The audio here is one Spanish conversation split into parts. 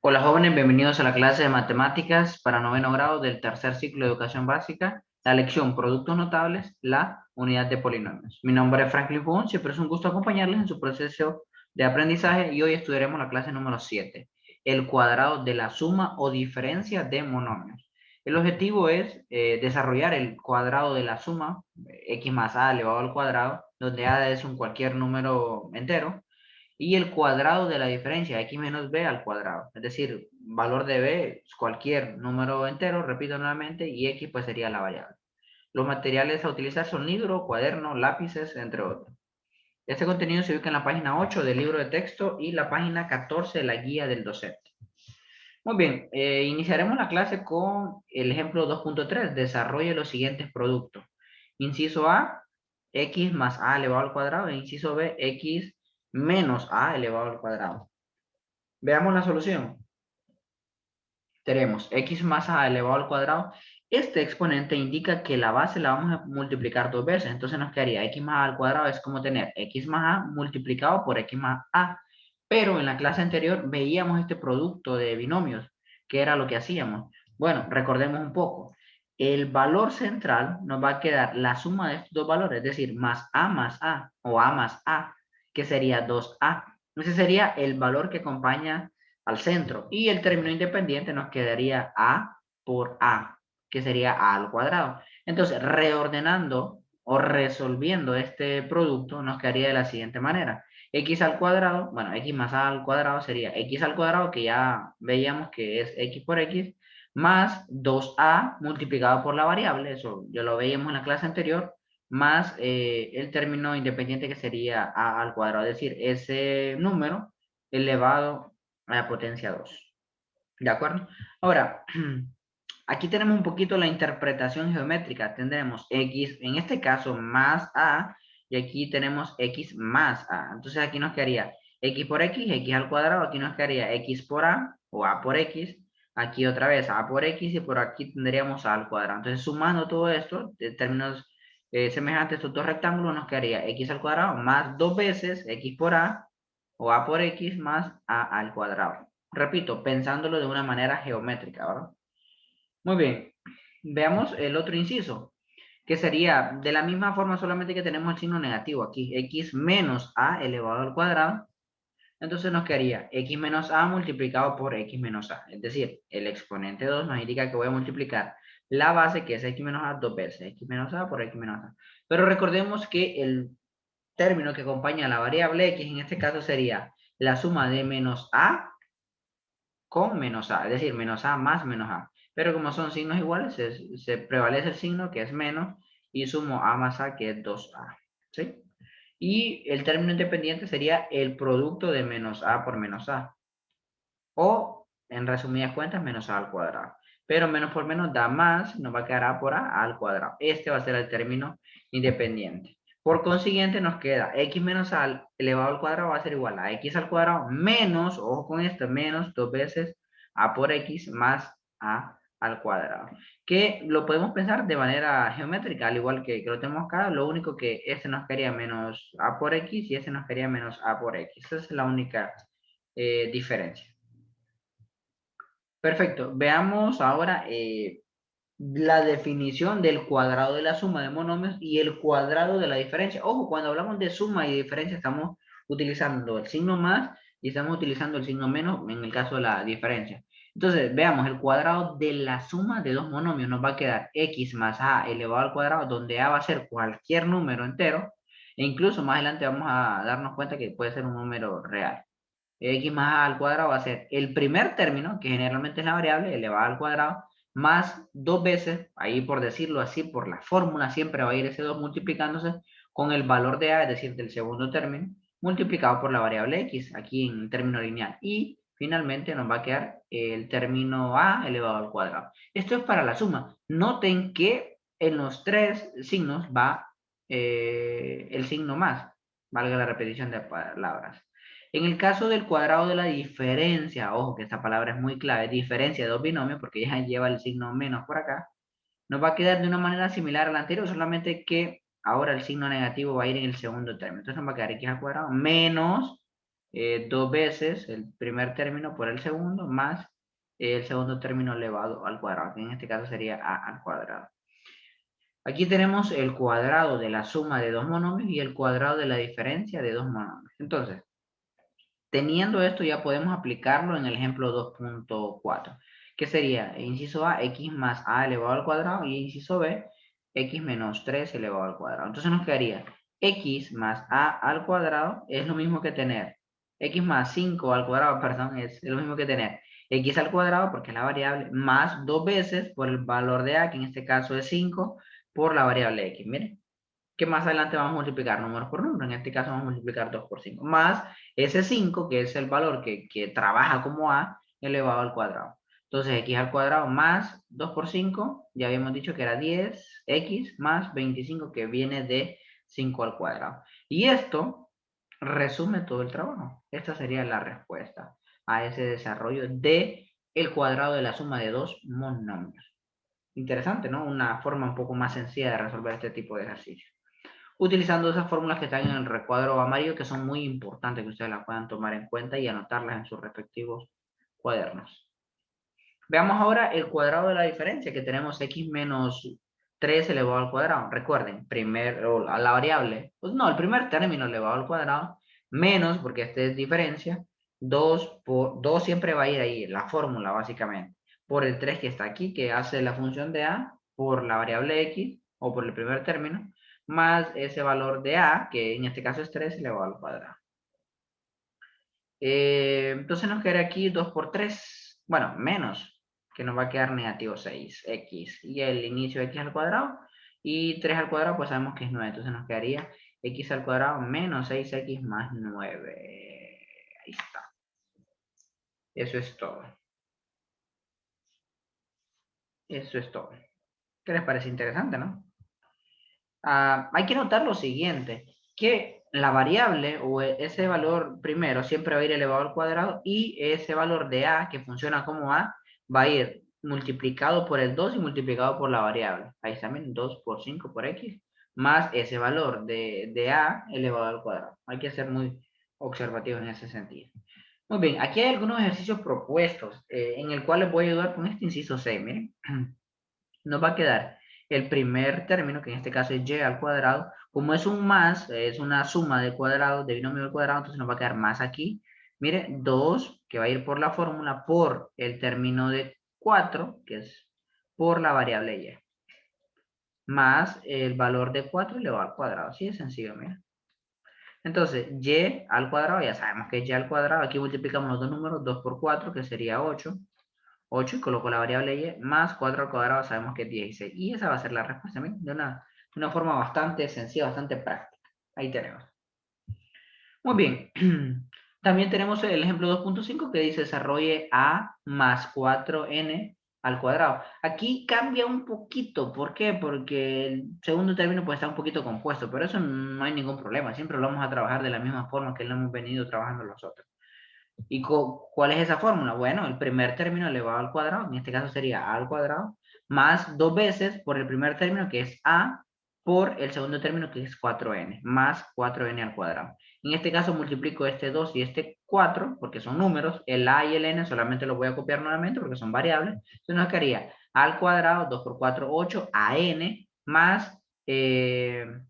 Hola jóvenes, bienvenidos a la clase de matemáticas para noveno grado del tercer ciclo de educación básica, la lección Productos Notables, la unidad de polinomios. Mi nombre es Franklin Fun, siempre es un gusto acompañarles en su proceso de aprendizaje y hoy estudiaremos la clase número 7, el cuadrado de la suma o diferencia de monomios. El objetivo es desarrollar el cuadrado de la suma, x más a elevado al cuadrado, donde a es un cualquier número entero, y el cuadrado de la diferencia, x menos b al cuadrado. Es decir, valor de b es cualquier número entero, repito nuevamente, y x pues sería la variable. Los materiales a utilizar son libro, cuaderno, lápices, entre otros. Este contenido se ubica en la página 8 del libro de texto y la página 14 de la guía del docente. Muy bien, iniciaremos la clase con el ejemplo 2.3. Desarrolle los siguientes productos. Inciso A, x más a elevado al cuadrado. E inciso B, x menos a elevado al cuadrado. Veamos la solución. Tenemos x más a elevado al cuadrado. Este exponente indica que la base la vamos a multiplicar dos veces. Entonces nos quedaría x más a al cuadrado es como tener x más a multiplicado por x más a. Pero en la clase anterior veíamos este producto de binomios, que era lo que hacíamos. Bueno, recordemos un poco. El valor central nos va a quedar la suma de estos dos valores, es decir, más a o a más a, que sería 2a. Ese sería el valor que acompaña al centro. Y el término independiente nos quedaría a por a, que sería a al cuadrado. Entonces, reordenando o resolviendo este producto, nos quedaría de la siguiente manera. X al cuadrado, bueno, x más a al cuadrado sería x al cuadrado, que ya veíamos que es x por x, más 2a multiplicado por la variable, eso ya lo veíamos en la clase anterior, más el término independiente que sería a al cuadrado, es decir, ese número elevado a la potencia 2. ¿De acuerdo? Ahora, aquí tenemos un poquito la interpretación geométrica. Tendremos x, en este caso, más a, y aquí tenemos x más a. Entonces aquí nos quedaría x por x al cuadrado. Aquí nos quedaría x por a, o a por x. Aquí otra vez a por x, y por aquí tendríamos a al cuadrado. Entonces, sumando todo esto, de términos semejantes, estos dos rectángulos, nos quedaría x al cuadrado más dos veces x por a, o a por x más a al cuadrado. Repito, pensándolo de una manera geométrica, ¿verdad? Muy bien, veamos el otro inciso, que sería de la misma forma, solamente que tenemos el signo negativo aquí, x menos a elevado al cuadrado. Entonces nos quedaría x menos a multiplicado por x menos a. Es decir, el exponente 2 nos indica que voy a multiplicar la base, que es x menos a, dos veces, x menos a por x menos a. Pero recordemos que el término que acompaña a la variable x, en este caso sería la suma de menos a con menos a, es decir, menos a más menos a. Pero como son signos iguales, se prevalece el signo que es menos y sumo a más a, que es 2a. ¿Sí? Y el término independiente sería el producto de menos a por menos a. O, en resumidas cuentas, menos a al cuadrado. Pero menos por menos da más, nos va a quedar a por a al cuadrado. Este va a ser el término independiente. Por consiguiente, nos queda x menos a elevado al cuadrado va a ser igual a x al cuadrado menos, ojo con esto, menos dos veces a por x más a al cuadrado. Que lo podemos pensar de manera geométrica, al igual que lo tenemos acá. Lo único que este nos quedaría menos a por x y este nos quedaría menos a por x. Esa es la única diferencia. Perfecto. Veamos ahora la definición del cuadrado de la suma de monomios y el cuadrado de la diferencia. Ojo, cuando hablamos de suma y diferencia estamos utilizando el signo más y estamos utilizando el signo menos en el caso de la diferencia. Entonces, veamos, el cuadrado de la suma de dos monomios nos va a quedar x más a elevado al cuadrado, donde a va a ser cualquier número entero, e incluso más adelante vamos a darnos cuenta que puede ser un número real. X más a al cuadrado va a ser el primer término, que generalmente es la variable, elevada al cuadrado, más dos veces, ahí por decirlo así, por la fórmula, siempre va a ir ese 2 multiplicándose con el valor de a, es decir, del segundo término, multiplicado por la variable x, aquí en el término lineal. Y finalmente nos va a quedar el término a elevado al cuadrado. Esto es para la suma. Noten que en los tres signos va el signo más, valga la repetición de palabras. En el caso del cuadrado de la diferencia, ojo que esta palabra es muy clave, diferencia de dos binomios, porque ya lleva el signo menos por acá, nos va a quedar de una manera similar a la anterior, solamente que ahora el signo negativo va a ir en el segundo término. Entonces nos va a quedar x al cuadrado menos 2 veces el primer término por el segundo más el segundo término elevado al cuadrado, que en este caso sería a al cuadrado. Aquí tenemos el cuadrado de la suma de dos monomios y el cuadrado de la diferencia de dos monomios. Entonces, teniendo esto ya podemos aplicarlo en el ejemplo 2.4, que sería, inciso A, x más a elevado al cuadrado, y inciso B, x menos 3 elevado al cuadrado. Entonces nos quedaría x más a al cuadrado es lo mismo que tener x más 5 al cuadrado, perdón, es lo mismo que tener x al cuadrado, porque es la variable, más 2 veces por el valor de a, que en este caso es 5, por la variable x. Miren, que más adelante vamos a multiplicar número por número. En este caso vamos a multiplicar 2 por 5. Más ese 5, que es el valor que trabaja como a, elevado al cuadrado. Entonces, x al cuadrado más 2 por 5, ya habíamos dicho que era 10x más 25, que viene de 5 al cuadrado. Y esto resume todo el trabajo. Esta sería la respuesta a ese desarrollo de el cuadrado de la suma de dos monomios. Interesante, ¿no? Una forma un poco más sencilla de resolver este tipo de ejercicios, utilizando esas fórmulas que están en el recuadro amarillo, que son muy importantes que ustedes las puedan tomar en cuenta y anotarlas en sus respectivos cuadernos. Veamos ahora el cuadrado de la diferencia, que tenemos x menos 3 elevado al cuadrado. Recuerden, la variable, pues no, el primer término elevado al cuadrado, menos, porque este es diferencia, 2 por 2 siempre va a ir ahí, la fórmula básicamente, por el 3 que está aquí, que hace la función de a, por la variable x, o por el primer término, más ese valor de a, que en este caso es 3 elevado al cuadrado. Entonces nos queda aquí 2 por 3, bueno, menos, que nos va a quedar negativo 6x, y el inicio de x al cuadrado, y 3 al cuadrado pues sabemos que es 9, entonces nos quedaría x al cuadrado menos 6x más 9. Ahí está. Eso es todo. Eso es todo. ¿Qué les parece interesante, no? Hay que notar lo siguiente, que la variable o ese valor primero siempre va a ir elevado al cuadrado, y ese valor de a, que funciona como a, va a ir multiplicado por el 2 y multiplicado por la variable. Ahí está, miren, 2 por 5 por x, más ese valor de a elevado al cuadrado. Hay que ser muy observativos en ese sentido. Muy bien, aquí hay algunos ejercicios propuestos en el cual les voy a ayudar con este inciso C. Miren, nos va a quedar el primer término, que en este caso es y al cuadrado. Como es un más, es una suma de cuadrados, de binomio al cuadrado, entonces nos va a quedar más aquí. Mire, 2, que va a ir por la fórmula, por el término de 4, que es por la variable y, más el valor de 4 elevado al cuadrado. Así de sencillo, mira. Entonces, y al cuadrado, ya sabemos que es y al cuadrado. Aquí multiplicamos los dos números, 2 por 4, que sería 8. 8, y coloco la variable y, más 4 al cuadrado, sabemos que es 16. Y esa va a ser la respuesta, ¿bien? De una forma bastante sencilla, bastante práctica. Ahí tenemos. Muy bien. También tenemos el ejemplo 2.5 que dice desarrolle a más 4n al cuadrado. Aquí cambia un poquito. ¿Por qué? Porque el segundo término puede estar un poquito compuesto, pero eso no hay ningún problema. Siempre lo vamos a trabajar de la misma forma que lo hemos venido trabajando los otros. ¿Y cuál es esa fórmula? Bueno, el primer término elevado al cuadrado, en este caso sería a al cuadrado, más 2 veces por el primer término, que es a, por el segundo término, que es 4n, más 4n al cuadrado. En este caso multiplico este 2 y este 4, porque son números, el a y el n solamente los voy a copiar nuevamente porque son variables. Entonces nos quedaría a al cuadrado, 2 por 4, 8, a n, más 4n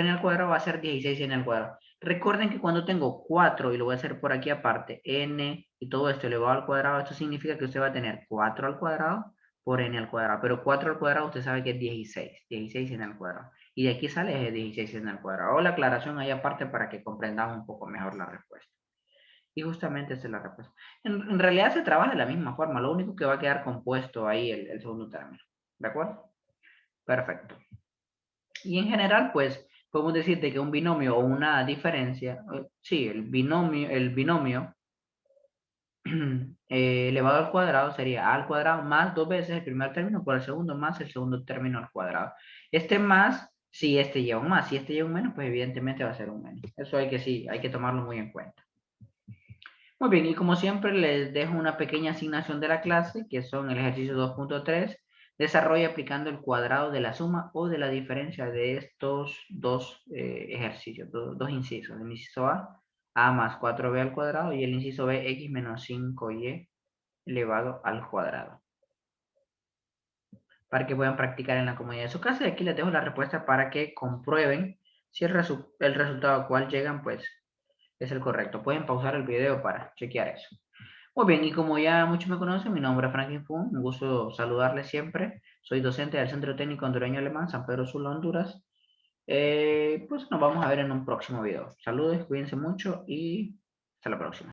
al cuadrado va a ser 16n al cuadrado. Recuerden que cuando tengo 4, y lo voy a hacer por aquí aparte, n y todo esto elevado al cuadrado, esto significa que usted va a tener 4 al cuadrado por n al cuadrado. Pero 4 al cuadrado usted sabe que es 16 n al cuadrado. Y de aquí sale 16 n al cuadrado. Hago la aclaración ahí aparte para que comprendamos un poco mejor la respuesta. Y justamente esa es la respuesta. En realidad se trabaja de la misma forma, lo único que va a quedar compuesto ahí el segundo término. ¿De acuerdo? Perfecto. Y en general, pues, podemos decirte que un binomio o una diferencia, sí, el binomio elevado al cuadrado sería a al cuadrado más 2 veces el primer término por el segundo más el segundo término al cuadrado. Este más, si este lleva un más, si este lleva un menos, pues evidentemente va a ser un menos. Eso hay que tomarlo muy en cuenta. Muy bien, y como siempre les dejo una pequeña asignación de la clase, que son el ejercicio 2.3, desarrolla aplicando el cuadrado de la suma o de la diferencia de estos dos ejercicios, dos incisos, el inciso A a más 4b al cuadrado y el inciso b, x menos 5y elevado al cuadrado. Para que puedan practicar en la comodidad de su casa. Y aquí les dejo la respuesta para que comprueben si el resultado al cual llegan, pues, es el correcto. Pueden pausar el video para chequear eso. Muy bien, y como ya muchos me conocen, mi nombre es Franklin Fun, un gusto saludarles siempre. Soy docente del Centro Técnico Hondureño Alemán, San Pedro Sula, Honduras. Pues nos vamos a ver en un próximo video. Saludos, cuídense mucho y hasta la próxima.